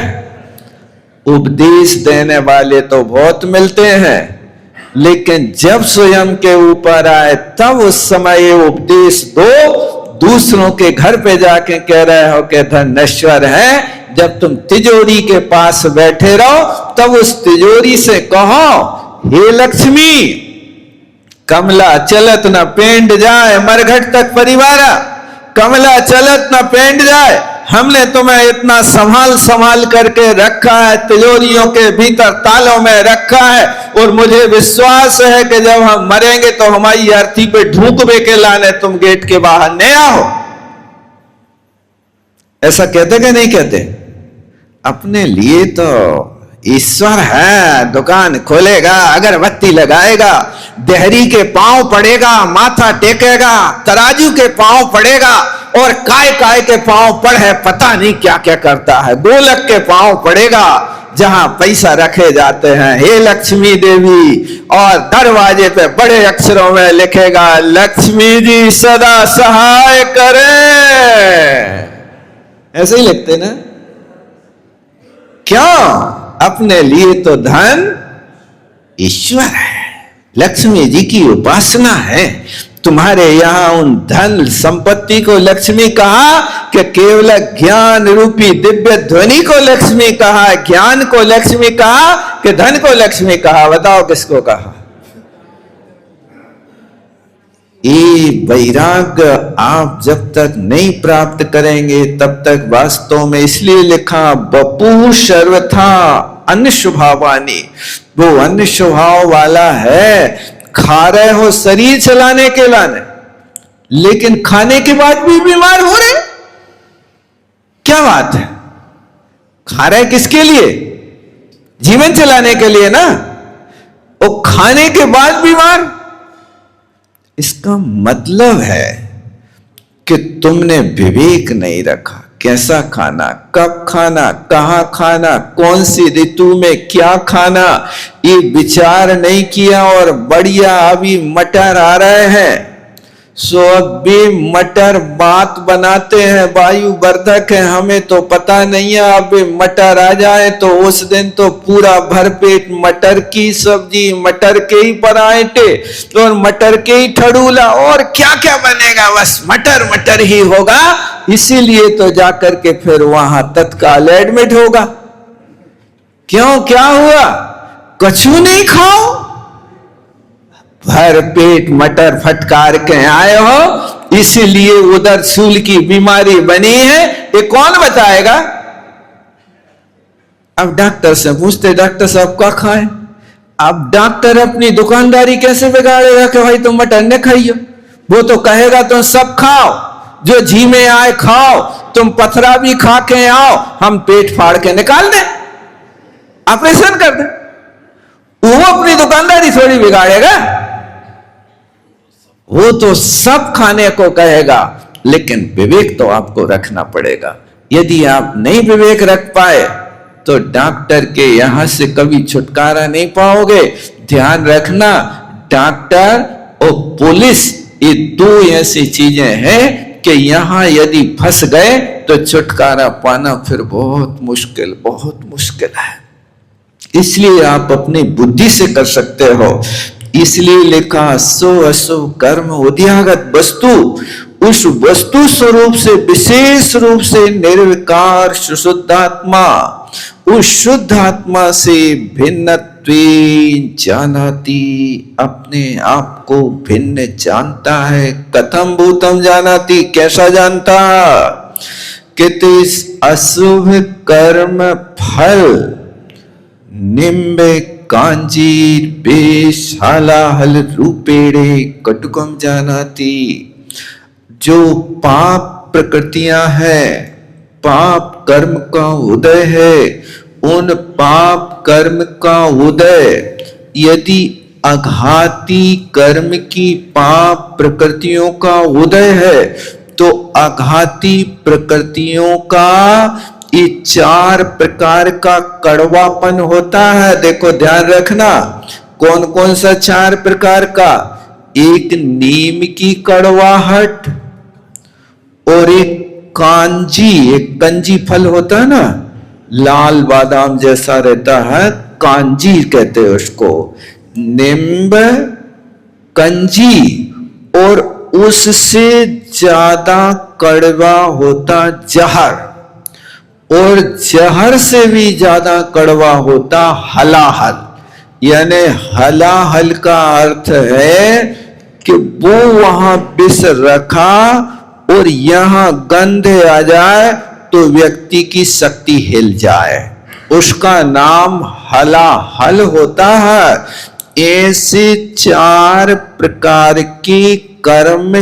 उपदेश देने वाले तो बहुत मिलते हैं, लेकिन जब स्वयं के ऊपर आए तब उस समय ये उपदेश दो। दूसरों के घर पे जाके कह रहे हो कि धन नश्वर है, जब तुम तिजोरी के पास बैठे रहो तब उस तिजोरी से कहो, हे लक्ष्मी कमला चलत न पेंड जाए, मरघट तक परिवारा, कमला चलत न पेंड जाए, हमने तुम्हें इतना संभाल संभाल करके रखा है, तिजोरियों के भीतर तालों में रखा है, और मुझे विश्वास है कि जब हम मरेंगे तो हमारी अर्थी पे ढूंढ के लाने तुम गेट के बाहर नहीं आओ। ऐसा कहते कि नहीं कहते? अपने लिए तो ईश्वर है, दुकान खोलेगा, अगरबत्ती लगाएगा, देहरी के पांव पड़ेगा, माथा टेकेगा, तराजू के पांव पड़ेगा, और काय काय के पांव पड़े पता नहीं क्या क्या करता है, गोलक के पांव पड़ेगा जहां पैसा रखे जाते हैं, हे लक्ष्मी देवी, और दरवाजे पे बड़े अक्षरों में लिखेगा, लक्ष्मी जी सदा सहाय करें। ऐसे ही लिखते ना? क्यों? अपने लिए तो धन ईश्वर है, लक्ष्मी जी की उपासना है। तुम्हारे यहां उन धन संपत्ति को लक्ष्मी कहा कि केवल ज्ञान रूपी दिव्य ध्वनि को लक्ष्मी कहा, ज्ञान को लक्ष्मी कहा कि धन को लक्ष्मी कहा? बताओ किसको कहा? ये वैराग्य आप जब तक नहीं प्राप्त करेंगे तब तक वास्तव में, इसलिए लिखा बपू सर्वथा अन्य स्वभावानी, वो अन्य स्वभाव वाला है। खा रहे हो शरीर चलाने के लाने, लेकिन खाने के बाद भी बीमार हो रहे। क्या बात है? खा रहे किसके लिए? जीवन चलाने के लिए ना, वो खाने के बाद बीमार। इसका मतलब है कि तुमने विवेक नहीं रखा। कैसा खाना, कब खाना, कहां खाना, कौन सी ऋतु में क्या खाना, ये विचार नहीं किया। और बढ़िया अभी मटर आ रहे हैं, सो अभी मटर बात बनाते हैं, वायु वर्धक है, हमें तो पता नहीं है। अब मटर आ जाए तो उस दिन तो पूरा भरपेट मटर की सब्जी, मटर के ही पराठे और मटर के ही ठड़ूला, और क्या क्या बनेगा, बस मटर मटर ही होगा। इसीलिए तो जाकर के फिर वहां तत्काल एडमिट होगा। क्यों, क्या हुआ? कछु नहीं खाओ, भर पेट मटर फटकार के आए हो, इसलिए उदर शूल की बीमारी बनी है। ये कौन बताएगा? अब डॉक्टर से पूछते, डॉक्टर साहब क्या खाएं? अब डॉक्टर अपनी दुकानदारी कैसे बिगाड़ेगा कि भाई तुम मटर न खाइयो? वो तो कहेगा तुम सब खाओ, जो जी में आए खाओ, तुम पथरा भी खा के आओ, हम पेट फाड़ के निकाल दें, ऑपरेशन कर दें। वो अपनी दुकानदारी थोड़ी बिगाड़ेगा, वो तो सब खाने को कहेगा। लेकिन विवेक तो आपको रखना पड़ेगा। यदि आप नहीं विवेक रख पाए तो डॉक्टर के यहां से कभी छुटकारा नहीं पाओगे। ध्यान रखना, डॉक्टर और पुलिस ये दो ऐसी चीजें हैं कि यहां यदि फंस गए तो छुटकारा पाना फिर बहुत मुश्किल है। इसलिए आप अपनी बुद्धि से कर सकते हो। इसलिए लिखा सो अशुभ कर्म उद्यागत वस्तु, उस वस्तु स्वरूप से विशेष रूप से निर्विकार शुद्धात्मा, उस शुद्ध आत्मा से भिन्नत्वेन जानाति, अपने आप को भिन्न जानता है। कथम भूतम जानाति, कैसा जानता? कहते अशुभ कर्म फल निम्बे कांजीर बेश हालाहल रूपेड़े कटुकम जानाति, जो पाप प्रकृतियां हैं, पाप कर्म का उदय है, उन पाप कर्म का उदय यदि अघाती कर्म की पाप प्रकृतियों का उदय है तो अघाती प्रकृतियों का ये 4 प्रकार का कड़वापन होता है। देखो ध्यान रखना, कौन कौन सा 4 प्रकार का? एक नीम की कड़वाहट, और एक कंजी फल होता है ना, लाल बादाम जैसा रहता है, कांजी कहते हैं उसको। नींब, कंजी, और उससे ज्यादा कड़वा होता जहर, और जहर से भी ज्यादा कड़वा होता हलाहल। यानी हलाहल का अर्थ है कि वो वहां विष रखा और यहां गंध आ जाए तो व्यक्ति की शक्ति हिल जाए, उसका नाम हलाहल होता है। ऐसे 4 प्रकार के कर्म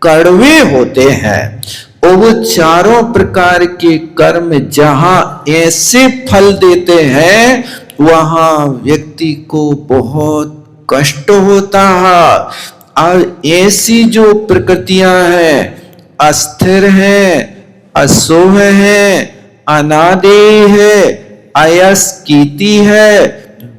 कड़वे होते हैं, और वो चारों प्रकार के कर्म जहां ऐसे फल देते हैं वहां व्यक्ति को बहुत कष्ट होता है। और ऐसी जो प्रकृतियां हैं, अस्थिर हैं, अशुभ हैं, अनादि है, अयस्कीति है,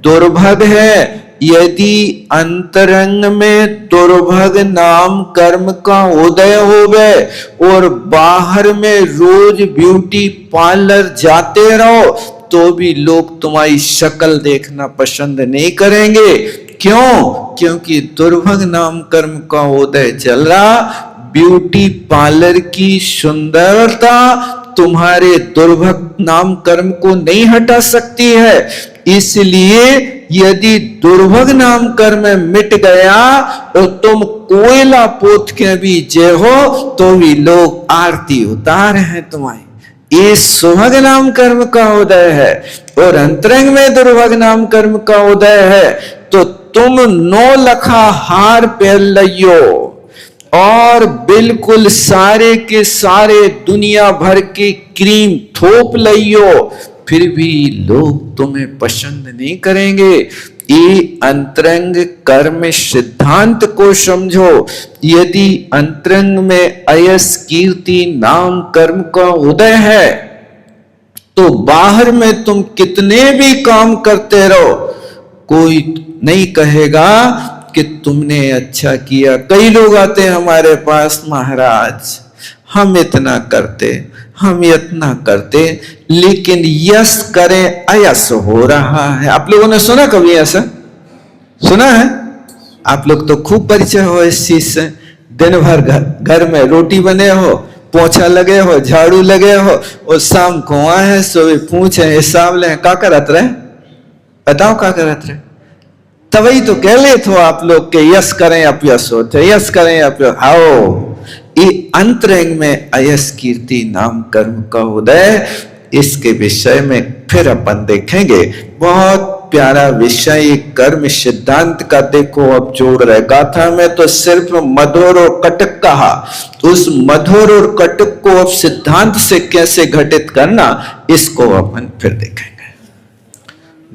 दुर्भग है। यदि अंतरंग में दुर्भग नाम कर्म का उदय हो गए और बाहर में रोज ब्यूटी पार्लर जाते रहो तो भी लोग तुम्हारी शक्ल देखना पसंद नहीं करेंगे। क्यों? क्योंकि दुर्भग नाम कर्म का उदय चल रहा। ब्यूटी पार्लर की सुंदरता तुम्हारे दुर्भग नाम कर्म को नहीं हटा सकती है। इसलिए यदि दुर्भग नाम कर्म मिट गया और तुम कोयला पोत के भी जय हो तो भी लोग आरती उतार हैं तुम्हारी। ये सुभग नाम कर्म का उदय है, और अंतरंग में दुर्भग नाम कर्म का उदय है तो तुम 9 लखा हार पहन लियो और बिल्कुल सारे के सारे दुनिया भर के क्रीम थोप लियो, फिर भी लोग तुम्हें पसंद नहीं करेंगे। ये अंतरंग कर्म सिद्धांत को समझो। यदि अंतरंग में अयस कीर्ति नाम कर्म का उदय है तो बाहर में तुम कितने भी काम करते रहो, कोई नहीं कहेगा कि तुमने अच्छा किया। कई लोग आते हैं हमारे पास, महाराज हम इतना करते, हम इतना करते, लेकिन यश करें अयस हो रहा है। आप लोगों ने सुना कभी ऐसा? सुना है? आप लोग तो खूब परिचय हो इस चीज से। दिन भर घर में रोटी बने हो, पोछा लगे हो, झाड़ू लगे हो, और शाम को आए सो पूछे हिसाब ले का करत रहे, बताओ का करत रहे। तभी तो कह ले तो आप लोग के यश करें अपयश होते, यश करें अपयश। आओ ये अंतरंग में अयस कीर्ति नाम कर्म का उदय, इसके विषय में फिर अपन देखेंगे। बहुत प्यारा विषय कर्म सिद्धांत का। देखो अब जोड़ रहे, गाथा में तो सिर्फ मधुर और कटक कहा, तो उस मधुर और कटक को अब सिद्धांत से कैसे घटित करना, इसको अपन फिर देखेंगे।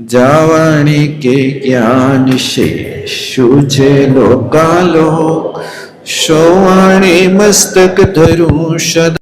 जावाणी के ज्ञान से सूझे लोकालो, सोवाणी मस्तक धरू सदा।